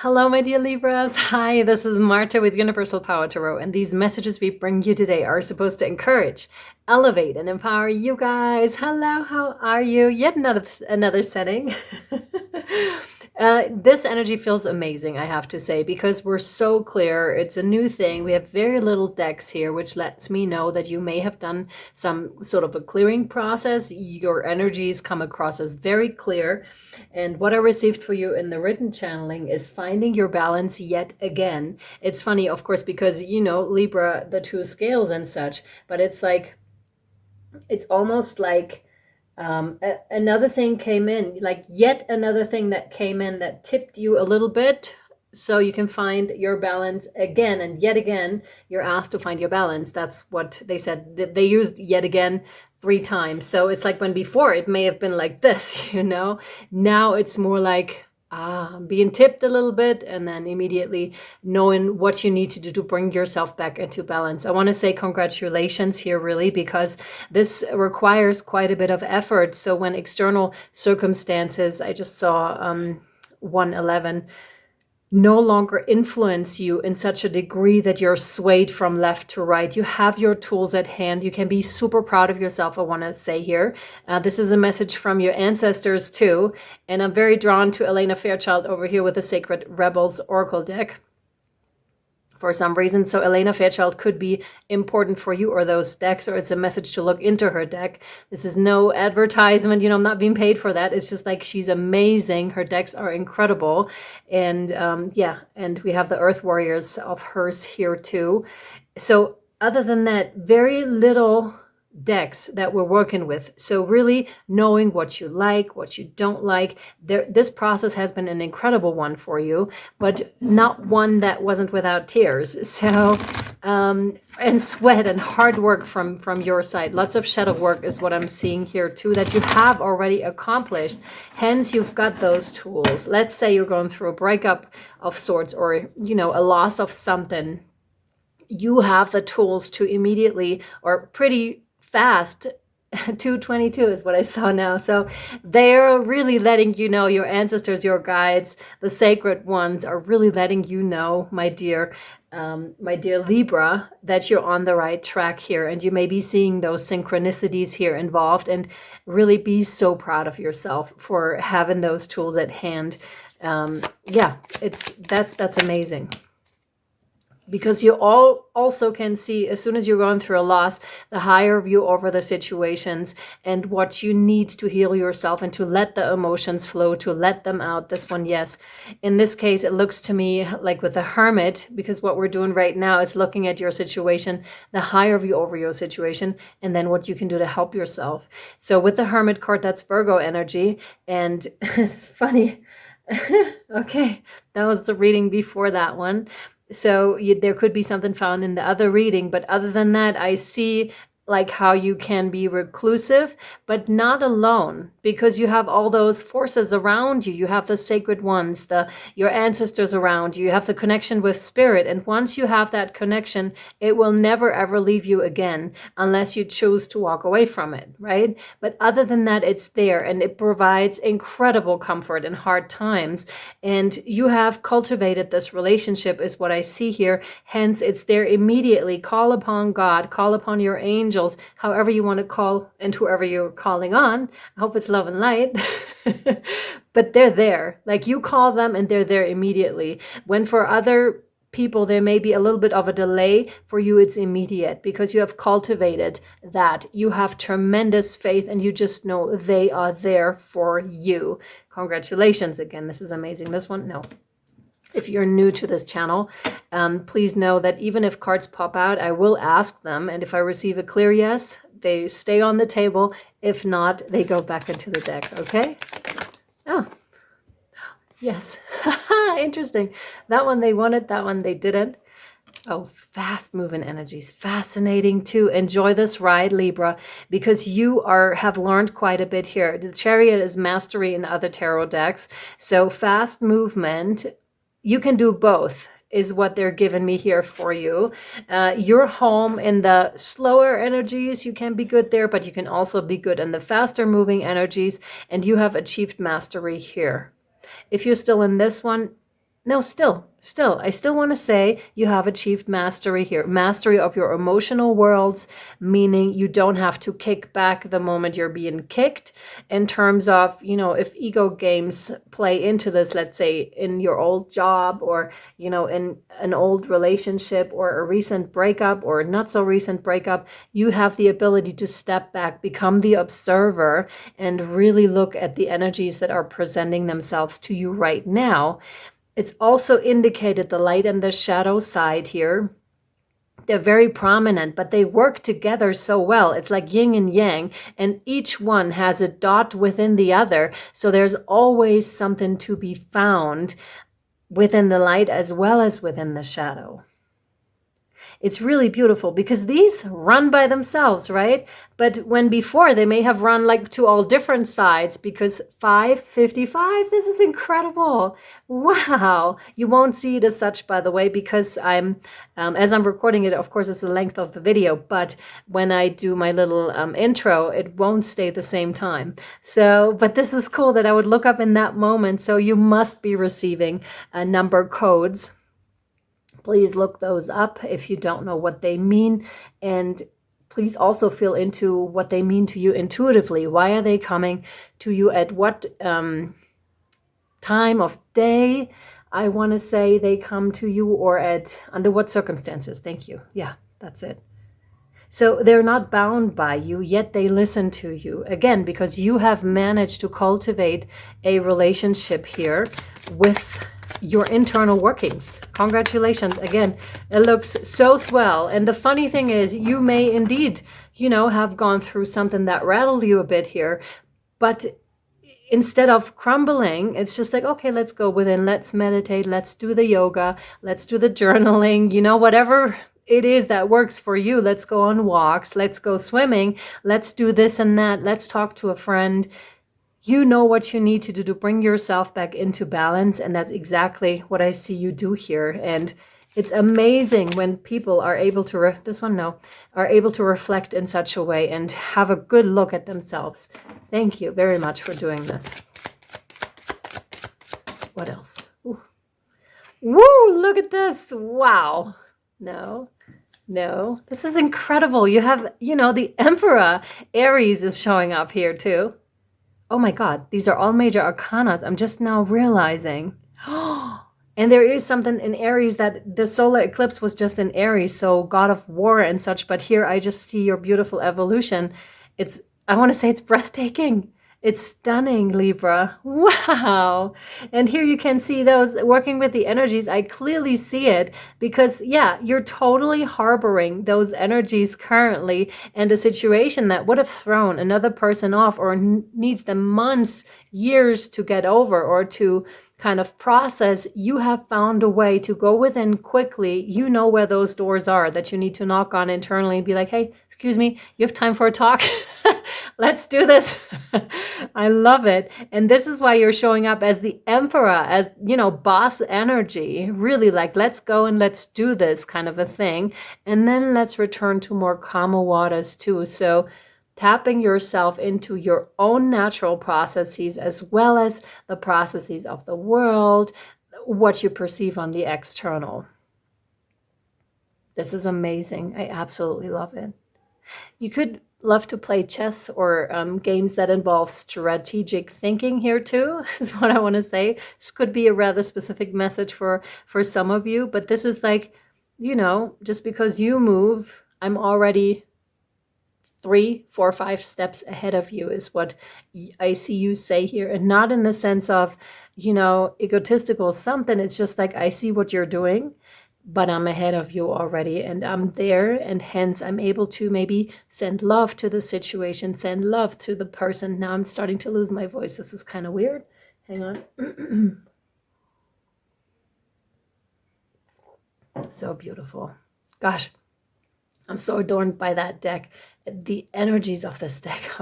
Hello, my dear Libras. Hi, this is Marta with Universal Power Tarot, and these messages we bring you today are supposed to encourage, elevate, and empower you guys. Hello, how are you? Yet another setting. This energy feels amazing, I have to say, because we're so clear. It's a new thing. We have very little decks here, which lets me know that you may have done some sort of a clearing process. Your energies come across as very clear. And what I received for you in the written channeling is finding your balance yet again. It's funny, of course, because, you know, Libra, the two scales and such, but it's like, it's almost like another thing came in, like yet another thing that came in that tipped you a little bit, so you can find your balance again. And yet again, you're asked to find your balance. That's what they said. They used yet again 3 times. So it's like when before it may have been like this, you know, now it's more like being tipped a little bit, and then immediately knowing what you need to do to bring yourself back into balance. I want to say congratulations here, really, because this requires quite a bit of effort. So when external circumstances, I just saw 111, no longer influence you in such a degree that you're swayed from left to right. You have your tools at hand. You can be super proud of yourself, I want to say here. This is a message from your ancestors too. And I'm very drawn to Elena Fairchild over here with the Sacred Rebels Oracle deck for some reason. So Elena Fairchild could be important for you or those decks, or it's a message to look into her deck. This is no advertisement, you know, I'm not being paid for that. It's just like, she's amazing. Her decks are incredible. And yeah, and we have the Earth Warriors of hers here too. So other than that, very little decks that we're working with. So really knowing what you like, what you don't like. This process has been an incredible one for you, but not one that wasn't without tears. So and sweat and hard work from your side. Lots of shadow work is what I'm seeing here too, that you have already accomplished. Hence, you've got those tools. Let's say you're going through a breakup of sorts, or, you know, a loss of something. You have the tools to immediately, or pretty fast, 222 is what I saw now. So they're really letting you know, your ancestors, your guides, the sacred ones are really letting you know, my dear Libra, that you're on the right track here. And you may be seeing those synchronicities here involved, and really be so proud of yourself for having those tools at hand. Yeah, that's amazing. Because you all also can see, as soon as you're going through a loss, the higher view over the situations and what you need to heal yourself and to let the emotions flow, to let them out. This one, yes. In this case, it looks to me like with the Hermit, because what we're doing right now is looking at your situation, the higher view over your situation, and then what you can do to help yourself. So with the Hermit card, that's Virgo energy. And it's funny. Okay, that was the reading before that one. So there could be something found in the other reading. But other than that, I see like how you can be reclusive, but not alone, because you have all those forces around you. You have the sacred ones, your ancestors around you. You have the connection with spirit. And once you have that connection, it will never, ever leave you again unless you choose to walk away from it, right? But other than that, it's there, and it provides incredible comfort in hard times. And you have cultivated this relationship, is what I see here. Hence, it's there immediately. Call upon God, call upon your angels, however you want to call, and whoever you're calling on. I hope it's love and light. But they're there. Like, you call them and they're there immediately. When for other people there may be a little bit of a delay, for you it's immediate, because you have cultivated that. You have tremendous faith, and you just know they are there for you. Congratulations again. This is amazing. This one, no. If you're new to this channel, please know that even if cards pop out, I will ask them. And if I receive a clear yes, they stay on the table. If not, they go back into the deck, okay? Oh, yes. Interesting. That one they wanted, that one they didn't. Oh, fast moving energies. Fascinating too. Enjoy this ride, Libra, because you have learned quite a bit here. The Chariot is mastery in other tarot decks. So fast movement, you can do both, is what they're giving me here for you. You're home in the slower energies. You can be good there, but you can also be good in the faster moving energies, and you have achieved mastery here. If you're still in this one, No, still, I still want to say you have achieved mastery here. Mastery of your emotional worlds, meaning you don't have to kick back the moment you're being kicked. In terms of, if ego games play into this, let's say in your old job or, in an old relationship or a recent breakup or not so recent breakup, you have the ability to step back, become the observer, and really look at the energies that are presenting themselves to you right now. It's also indicated the light and the shadow side here. They're very prominent, but they work together so well. It's like yin and yang, and each one has a dot within the other. So there's always something to be found within the light as well as within the shadow. It's really beautiful because these run by themselves, right? But when before they may have run like to all different sides, because 555, this is incredible. Wow. You won't see it as such, by the way, because as I'm recording it, of course, it's the length of the video, but when I do my little intro, it won't stay the same time. So, but this is cool that I would look up in that moment. So you must be receiving number codes. Please look those up if you don't know what they mean. And please also feel into what they mean to you intuitively. Why are they coming to you at what time of day? I want to say they come to you, or under what circumstances. Thank you. Yeah, that's it. So they're not bound by you, yet they listen to you. Again, because you have managed to cultivate a relationship here with your internal workings. Congratulations. Again, it looks so swell. And the funny thing is, you may indeed, have gone through something that rattled you a bit here. But instead of crumbling, it's just like, okay, let's go within. Let's meditate. Let's do the yoga. Let's do the journaling. Whatever it is that works for you. Let's go on walks. Let's go swimming. Let's do this and that. Let's talk to a friend. You know what you need to do to bring yourself back into balance. And that's exactly what I see you do here. And it's amazing when people are able to, are able to reflect in such a way and have a good look at themselves. Thank you very much for doing this. What else? Ooh. Woo, look at this. Wow. No, this is incredible. You have, the Emperor. Aries is showing up here too. Oh my God, these are all major arcanas. I'm just now realizing. And there is something in Aries that the solar eclipse was just in Aries, so god of war and such. But here I just see your beautiful evolution. I want to say it's breathtaking. It's stunning, Libra. Wow. And here you can see those working with the energies. I clearly see it because, yeah, you're totally harboring those energies currently, and a situation that would have thrown another person off or needs them months, years to get over or to kind of process. You have found a way to go within quickly. You know where those doors are that you need to knock on internally and be like, hey, excuse me, you have time for a talk? Let's do this. I love it. And this is why you're showing up as the Emperor, as, boss energy, really like, let's go and let's do this kind of a thing. And then let's return to more calmer waters too. So tapping yourself into your own natural processes as well as the processes of the world, what you perceive on the external. This is amazing. I absolutely love it. You could love to play chess or games that involve strategic thinking here too, is what I want to say. This could be a rather specific message for some of you, but this is like, just because you move, I'm already 3, 4, 5 steps ahead of you is what I see you say here. And not in the sense of, egotistical something. It's just like, I see what you're doing, but I'm ahead of you already and I'm there. And hence I'm able to maybe send love to the situation, send love to the person. Now I'm starting to lose my voice. This is kind of weird. Hang on. So beautiful. Gosh, I'm so adorned by that deck. The energies of this deck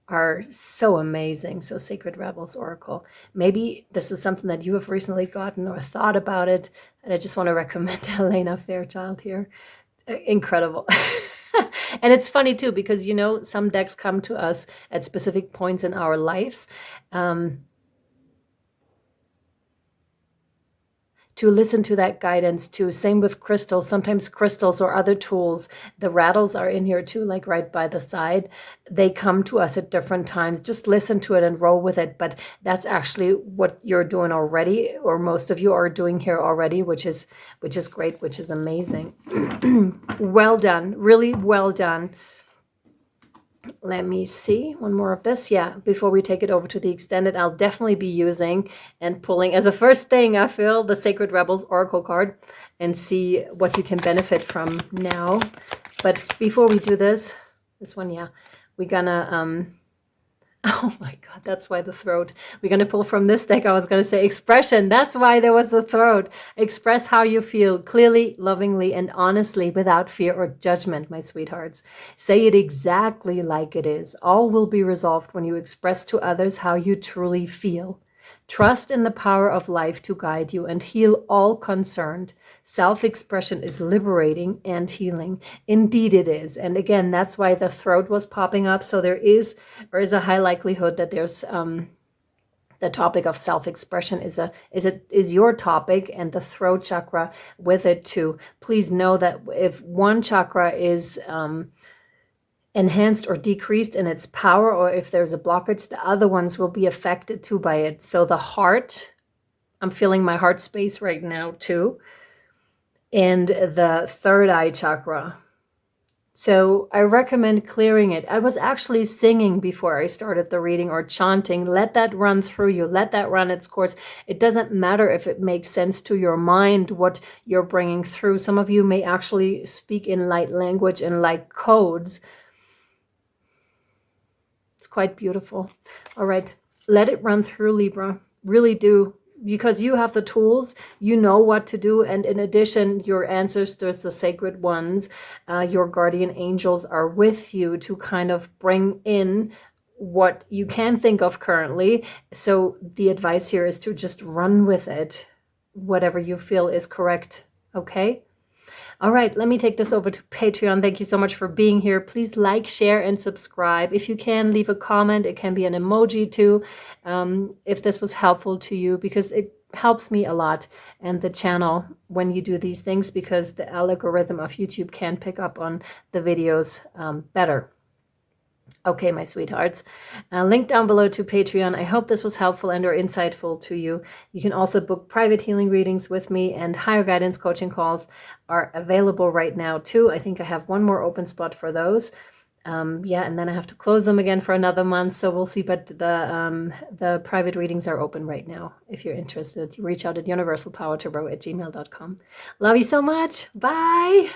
are so amazing. So Sacred Rebels Oracle. Maybe this is something that you have recently gotten or thought about it. And I just want to recommend Helena Fairchild here. Incredible. And it's funny too, because, some decks come to us at specific points in our lives. to listen to that guidance too. Same with crystals. Sometimes crystals or other tools, the rattles are in here too, like right by the side. They come to us at different times. Just listen to it and roll with it. But that's actually what you're doing already, or most of you are doing here already, which is great, which is amazing. Well done, really well done. Let me see one more of this. Yeah, before we take it over to the extended, I'll definitely be using and pulling as a first thing, I feel, the Sacred Rebels Oracle card and see what you can benefit from now. But before we do this one, yeah, we're gonna oh my God, that's why the throat. We're going to pull from this deck. I was going to say expression. That's why there was the throat. Express how you feel clearly, lovingly, and honestly without fear or judgment, my sweethearts. Say it exactly like it is. All will be resolved when you express to others how you truly feel. Trust in the power of life to guide you and heal all concerned. Self-expression is liberating and healing. Indeed it is. And again, that's why the throat was popping up. So there is a high likelihood that there's the topic of self-expression is your topic, and the throat chakra with it too. Please know that if one chakra is enhanced or decreased in its power, or if there's a blockage, the other ones will be affected too by it. So the heart, I'm feeling my heart space right now too, and the third eye chakra. So I recommend clearing it. I was actually singing before I started the reading, or chanting. Let that run through you. Let that run its course. It doesn't matter if it makes sense to your mind what you're bringing through. Some of you may actually speak in light language and like codes. It's quite beautiful. All right, let it run through, Libra. Really do, because you have the tools, you know what to do. And in addition, your ancestors, the sacred ones, your guardian angels are with you to kind of bring in what you can think of currently. So the advice here is to just run with it, whatever you feel is correct. Okay? All right, let me take this over to Patreon. Thank you so much for being here. Please like, share, and subscribe. If you can, leave a comment. It can be an emoji too, if this was helpful to you, because it helps me a lot and the channel when you do these things, because the algorithm of YouTube can pick up on the videos better. Okay, my sweethearts, link down below to Patreon. I hope this was helpful and or insightful to you. You can also book private healing readings with me, and higher guidance coaching calls are available right now too. I think I have one more open spot for those. Yeah, and then I have to close them again for another month, so we'll see. But the private readings are open right now. If you're interested, you reach out at universalpowertarot@gmail.com. Love you so much. Bye.